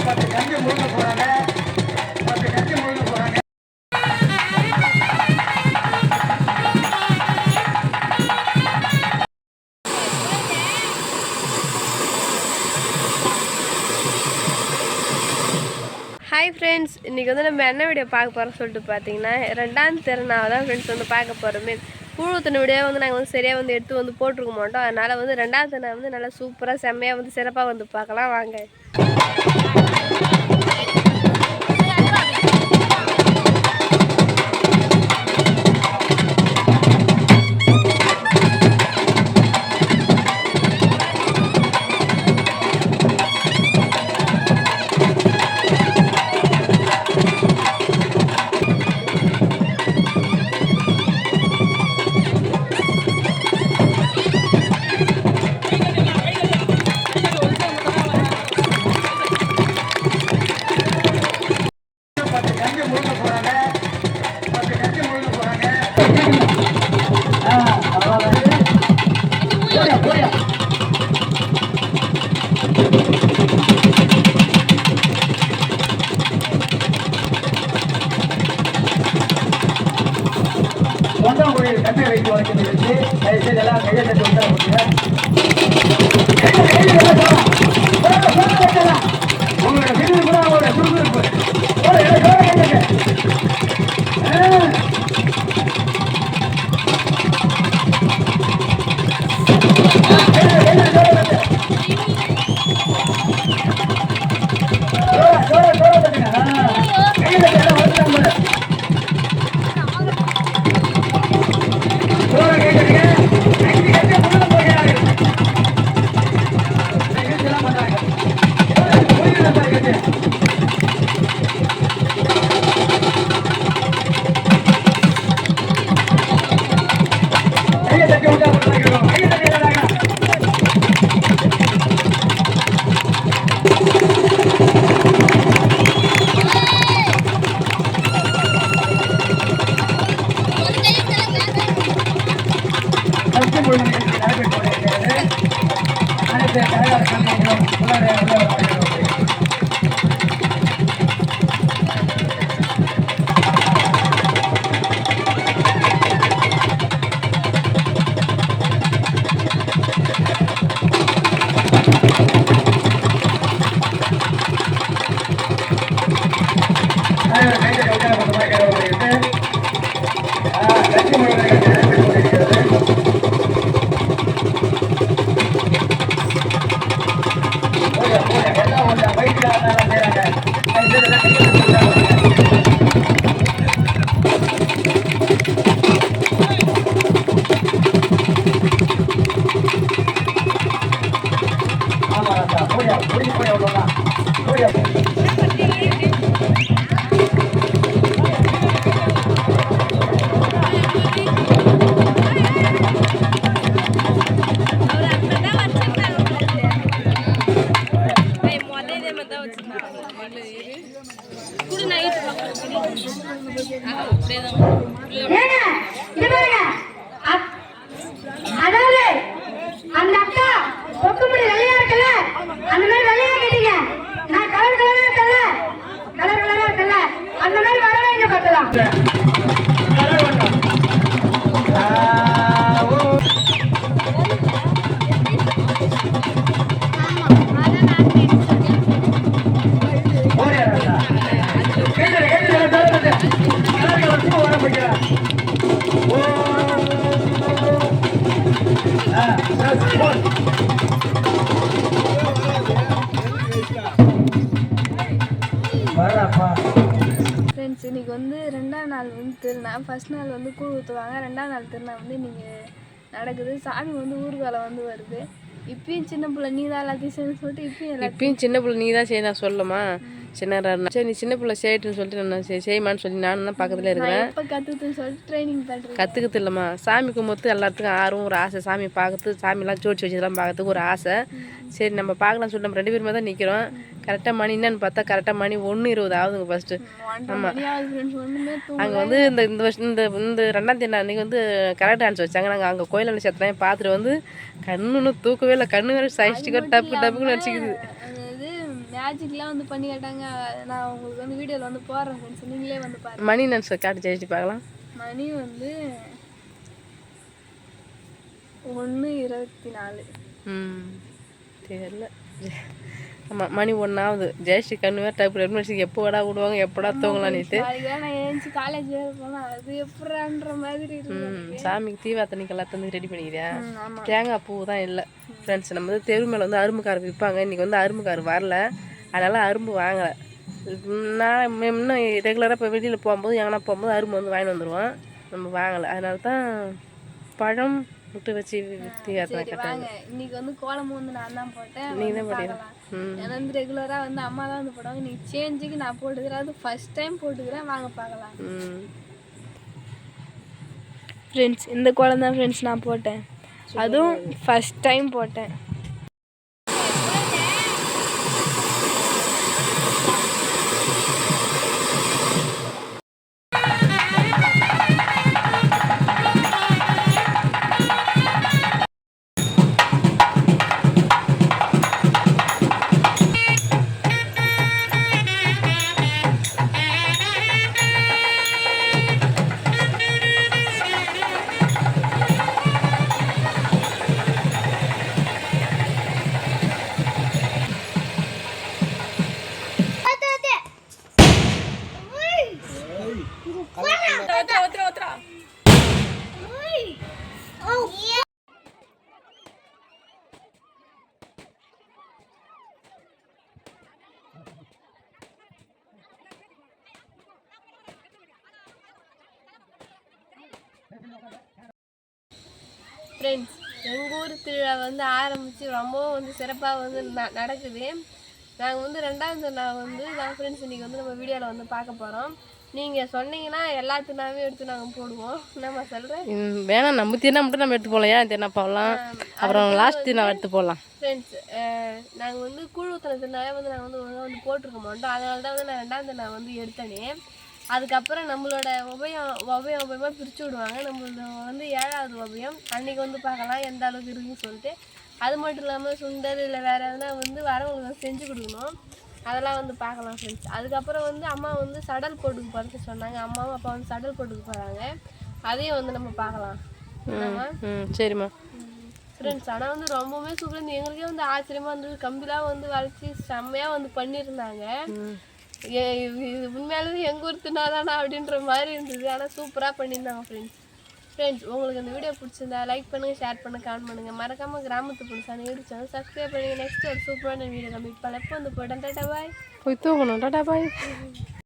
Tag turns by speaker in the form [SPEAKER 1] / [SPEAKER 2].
[SPEAKER 1] Hi friends, இன்றைக்கி வந்து நம்ம என்ன வீடியோ பார்க்க போகிறோம்னு சொல்லிட்டு பார்த்தீங்கன்னா, 2ஆம் திருநாள் தான் ஃப்ரெண்ட்ஸ் வந்து பார்க்க போகிறோமே. கூழ் ஊற்றின வீடியோ வந்து நாங்கள் வந்து சரியாக வந்து எடுத்து வந்து போட்டிருக்க மாட்டோம். அதனால் வந்து 2ஆம் திருநாள் வந்து நல்லா சூப்பராக செம்மையாக வந்து சிறப்பாக வந்து பார்க்கலாம் வாங்க. கண்ணை வைத்து வளர்க்கிறது எல்லாம் கையை தட்டி உங்களோட வீடு கூட அவங்களோட சுறுசுறுப்பு
[SPEAKER 2] அதாவது அந்த அக்கா பொக்குமுடி வெள்ளையா இருக்குல்ல, அந்த மாதிரி வெள்ளையா கேட்டீங்க. நான் கலர் கலரா இருக்கல, கலர் கலரா இருக்கல, அந்த மாதிரி வரவே இங்க பார்க்கலாம்.
[SPEAKER 1] ஃப்ரெண்ட்ஸ், இன்றைக்கி வந்து 2ஆம் நாள் வந்து திருநாள். ஃபர்ஸ்ட் நாள் வந்து கூழ் ஊற்றுவாங்க. 2ஆம் நாள் திருநாள் வந்து இன்றைக்கி நடக்குது. சாமி வந்து ஊர்காலம் வந்து வருது. இப்பயும் சின்ன பிள்ளை நீ தான் எல்லாத்தையும் செய்யணும்னு சொல்லிட்டு இப்பயும் சின்ன பிள்ளை நீ தான் செய்ய நான் சொல்லுமா. சின்ன சரி நீ சின்ன பிள்ளை செய்யட்டுன்னு சொல்லிட்டு நான் செய்யுமான்னு சொல்லி நானும் தான் பக்கத்தில் இருக்கிறேன். இப்போ கற்றுக்குன்னு சொல்லிட்டு ட்ரைனிங் பண்ணுறேன். கற்றுக்கிறது இல்லைம்மா, சாமி கும்பிட்டு எல்லாத்துக்கும் ஆர்வம் ஒரு ஆசை. சாமி பார்க்கறது, சாமிலாம் ஜோடிச்சு வச்சதெல்லாம் பார்க்கறதுக்கு ஒரு ஆசை. சரி நம்ம பார்க்கலாம்னு சொல்லிட்டு நம்ம 2 பேருமே தான் நிற்கிறோம். கரெக்டாக மணி என்னன்னு பார்த்தா கரெக்டாக மணி 1:20 ஆகுதுங்க ஃபஸ்ட்டு. ஆமாம், அங்கே வந்து இந்த வருஷம் இந்த 2ஆம் தேதி அன்றைக்கி வந்து கரெக்ட் டான்ஸ் வச்சாங்க. நாங்கள் அங்கே கோயில் நட்சத்திரம் பார்த்துட்டு வந்து கண்ணுன்னு தூக்கவே இல்லை. கண்ணு வேறு சைஸ்டிக்க டப்புன்னு அடிச்சிக்குது. மேஜிக்லாம் வந்து பண்ணி கேட்டாங்க. நான் உங்களுக்கு வந்து வீடியோவில் வந்து போடுறேன் ஃப்ரெண்ட்ஸ், நீங்களே வந்து பாருங்க.
[SPEAKER 3] மணி நன்ஸ் காட்டு ஜெயிச்சு பார்க்கலாம்.
[SPEAKER 1] மணி வந்து 1:24.
[SPEAKER 3] தெரியல. ஆமாம், மணி 1 ஜெயஸ்ரீ கண்ணு வேறு டைப் ரெட்மெண்ட்ஸுக்கு எப்போ விடா விடுவாங்க, எப்படா தூங்கலாம் நீட்டு.
[SPEAKER 1] அதுதான் நான் ஏஞ்சி காலேஜ் வேறு போனேன், அது எப்படான்ற மாதிரி இருக்கு.
[SPEAKER 3] சாமிக்கு தீவாத்தனைக்கு எல்லாத்தையும் ரெடி பண்ணிக்கிறேன்.
[SPEAKER 1] ஆமாம்.
[SPEAKER 3] தேங்காய் பூ தான் இல்லை ஃப்ரெண்ட்ஸ். நம்ம வந்து தெரு மேலே வந்து அரும்புக்கார் விற்பாங்க. இன்றைக்கி வந்து அரும்புக்கார் வரல, அதனால் அரும்பு வாங்கலை. நான் இன்னும் ரெகுலராக இப்போ வெளியில் போகும்போது எங்கன்னா போகும்போது அரும்பு வந்து வாங்கிட்டு வந்துடுவோம். நம்ம வாங்கலை, அதனால தான் பழம் விட்டு வச்சு தீவாத்தனை கட்டாங்க.
[SPEAKER 1] இன்னைக்கு வந்து கோலமும் வந்து நான் தான் போட்டேன்.
[SPEAKER 3] நீங்கள் தான் போட்டீங்களா?
[SPEAKER 1] ஏன்னா வந்து ரெகுலராக வந்து அம்மா தான் வந்து போடுவாங்க. நீ சேஞ்சுக்கு நான் போட்டுக்கிறேன், அது ஃபர்ஸ்ட் டைம் போட்டுக்கிறேன், வாங்க பார்க்கலாம். ஃப்ரெண்ட்ஸ் இந்த கோலம் தான் ஃப்ரெண்ட்ஸ் நான் போட்டேன், அதுவும் ஃபர்ஸ்ட் டைம் போட்டேன். ஃப்ரெண்ட்ஸ் எங்கள் ஊர் திருவிழா வந்து ஆரம்பித்து ரொம்பவும் வந்து சிறப்பாக வந்து நடக்குது. நாங்கள் வந்து 2வது நாள் வந்து நான் ஃப்ரெண்ட்ஸ் இன்றைக்கி வந்து நம்ம வீடியோவில் வந்து பார்க்க போகிறோம். நீங்கள் சொன்னீங்கன்னா எல்லாத்துனாவே எடுத்து நாங்கள் போடுவோம். நம்ம சொல்கிறேன்
[SPEAKER 3] வேணாம், நம்ம திருநா மட்டும் நம்ம எடுத்து போகலாம். ஏன் திருநா போகலாம், அப்புறம் லாஸ்ட் திருநா எடுத்து போடலாம்.
[SPEAKER 1] ஃப்ரெண்ட்ஸ் நாங்கள் வந்து கூழ் ஊற்றின திருநாவே வந்து நாங்கள் வந்து ஒழுங்காக வந்து போட்டிருக்க மாட்டோம். அதனால தான் வந்து நான் 2வது நான் வந்து எடுத்தேனே. அதுக்கப்புறம் நம்மளோட உபயமாக பிரித்து விடுவாங்க. நம்மளோட வந்து 7வது உபயம் அன்றைக்கி வந்து பார்க்கலாம் எந்த அளவுக்கு இருக்குன்னு சொல்லிட்டு. அது மட்டும் இல்லாமல் சுண்டல் இல்லை வேறு எதுனா வந்து வரவங்களுக்கு வந்து செஞ்சு கொடுக்கணும், அதெல்லாம் வந்து பார்க்கலாம் ஃப்ரெண்ட்ஸ். அதுக்கப்புறம் வந்து அம்மா வந்து சடல் போட்டுக்கு போகிறதுக்கு சொன்னாங்க. அம்மாவும் அப்பா வந்து சடல் போட்டுக்கு போகிறாங்க, அதையும் வந்து நம்ம பார்க்கலாம்.
[SPEAKER 3] சரிம்மா
[SPEAKER 1] ஃப்ரெண்ட்ஸ். ஆனால் வந்து ரொம்பவுமே சூப்பராக எங்களுக்கே வந்து ஆச்சரியமாக இருந்தது. கம்பிலாம் வந்து வளைச்சி செம்மையாக வந்து பண்ணியிருந்தாங்க. உண்மையாலுமே எங்கள் ஊர் தின்னாதானா அப்படின்ற மாதிரி இருந்தது. ஆனால் சூப்பராக பண்ணியிருந்தாங்க ஃப்ரெண்ட்ஸ். உங்களுக்கு இந்த வீடியோ பிடிச்சிருந்தா லைக் பண்ணுங்கள், ஷேர் பண்ணுங்கள், கமெண்ட் பண்ணுங்கள். மறக்காமல் கிராமத்து புதுசான யூடியூப் சேனல் சப்ஸ்கிரைப் பண்ணுங்கள். நெக்ஸ்ட் ஒரு சூப்பரான வீடியோ நம்ம இப்போ எப்போ வந்து போயிட்டேன். டாடா பாய்.
[SPEAKER 3] போய் தூங்கணும். டாடா பாய்.